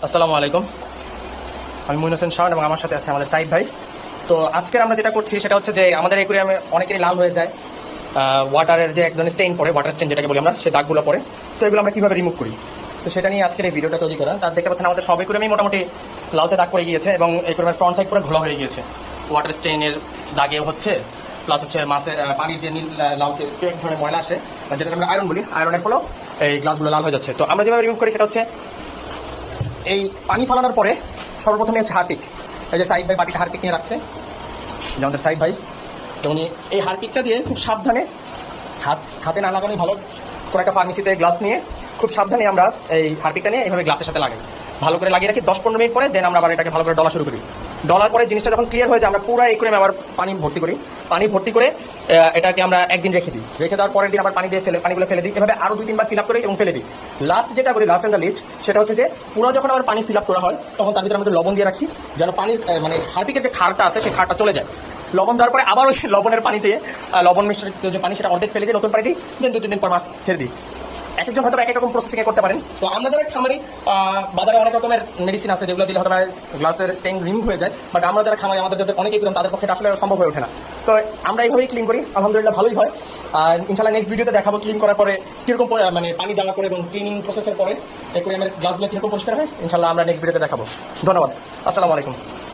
আসসালামু আলাইকুম। আমি মুইন হোসেন শাওন এবং আমার সাথে আছে আমাদের সাইদ ভাই। তো আজকের আমরা যেটা করছি সেটা হচ্ছে যে আমাদের অ্যাকুয়ারিয়ামে অনেকেরই লাল হয়ে যায়, ওয়াটারের যে একদম স্টেইন পড়ে, ওয়াটার স্টেইন যেটাকে বলি আমরা, সেই দাগগুলো পড়ে। তো এগুলো আমরা কীভাবে রিমুভ করি, তো সেটা নিয়ে আজকের এই ভিডিওটা তৈরি করা। তার দেখতে পাচ্ছেন আমাদের সব অ্যাকুয়ারিয়ামেই মোটামুটি লালচে দাগ পড়ে গিয়েছে এবং অ্যাকুয়ারিয়ামের ফ্রন্ট সাইড পুরো ঘোলা হয়ে গিয়েছে ওয়াটার স্টেইনের দাগে হচ্ছে, প্লাস হচ্ছে মাছের পানির যে নীল লালচে এক ধরনের ময়লা আসে, যেটা আমরা আয়রন বলি, আয়রনের ফলেও এই গ্লাসগুলো লাল হয়ে যাচ্ছে। তো আমরা যেভাবে রিমুভ করি সেটা হচ্ছে এই পানি ফালানোর পরে সর্বপ্রথমে হচ্ছে হারপিক। এই যে সাইড ভাই বাটিটা হারপিক নিয়ে রাখছে, যে আমাদের সাইড ভাই। তো উনি এই হারপিকটা দিয়ে খুব সাবধানে, হাতে না লাগানোই ভালো, কোনো একটা ফার্মেসিতে গ্লাভস নিয়ে খুব সাবধানে আমরা এই হারপিকটা নিয়ে এইভাবে গ্লাসের সাথে লাগাই, ভালো করে লাগিয়ে রাখি 10-15 মিনিট পরে। দেন আমরা আবার এটাকে ভালো করে ডলা শুরু করি। ডলার পরে জিনিসটা যখন ক্লিয়ার হয়ে যায় আমরা পুরো অ্যাকুয়ারিয়ামে আবার পানি ভর্তি করি। পানি ভর্তি করে এটাকে আমরা একদিন রেখে দিই। রেখে দেওয়ার পরের দিন আবার পানিগুলো ফেলে দিই। এভাবে আরও 2-3 বার ফিল আপ করি এবং ফেলে দিই। লাস্ট যেটা করি, লাস্ট অ্যান্ড দ্য লিস্ট, সেটা হচ্ছে যে পুরো যখন আবার পানি ফিল আপ করা হয় তখন তার ভিতরে আমরা লবণ দিয়ে রাখি, যেন পানির মানে হারপিকের যে খারটা আছে সেই খারটা চলে যায়। লবণ দেওয়ার পরে আবার ওই লবণের পানিতে লবণ মিশ্রিত যে পানি সেটা অর্ধেক ফেলে দিই, নতুন পানি দিই। দেন 2-3 দিন পর মাছ ছেড়ে দিই। এক একজন হয়তো এক এক রকম প্রসেসিং করতে পারেন। তো আমরা যারা খামারি, বাজারে অনেক রকমের মেডিসিন আছে যেগুলো দিলে হয়তো গ্লাসের স্টেইন রিমুভ হয়ে যায়, বাট আমরা যারা খামারি, আমাদের যাদের অনেকেই করেন, তাদের পক্ষে এটা আসলে সম্ভব হয়ে ওঠে না। তো আমরা এইভাবেই ক্লিন করি, আলহামদুলিল্লাহ ভালোই হয়। আর ইনশাল্লাহ নেক্সট ভিডিওতে দেখাবো ক্লিন করার পরে কীরকম মানে পানি দেওয়ার পরে এবং ক্লিনিং প্রসেসের পরে অ্যাকুয়ারিয়ামের গ্লাসগুলো কীরকম পরিষ্কার হয়। ইনশাল্লাহ আমরা নেক্সট ভিডিওতে দেখাবো। ধন্যবাদ, আসসালামু আলাইকুম।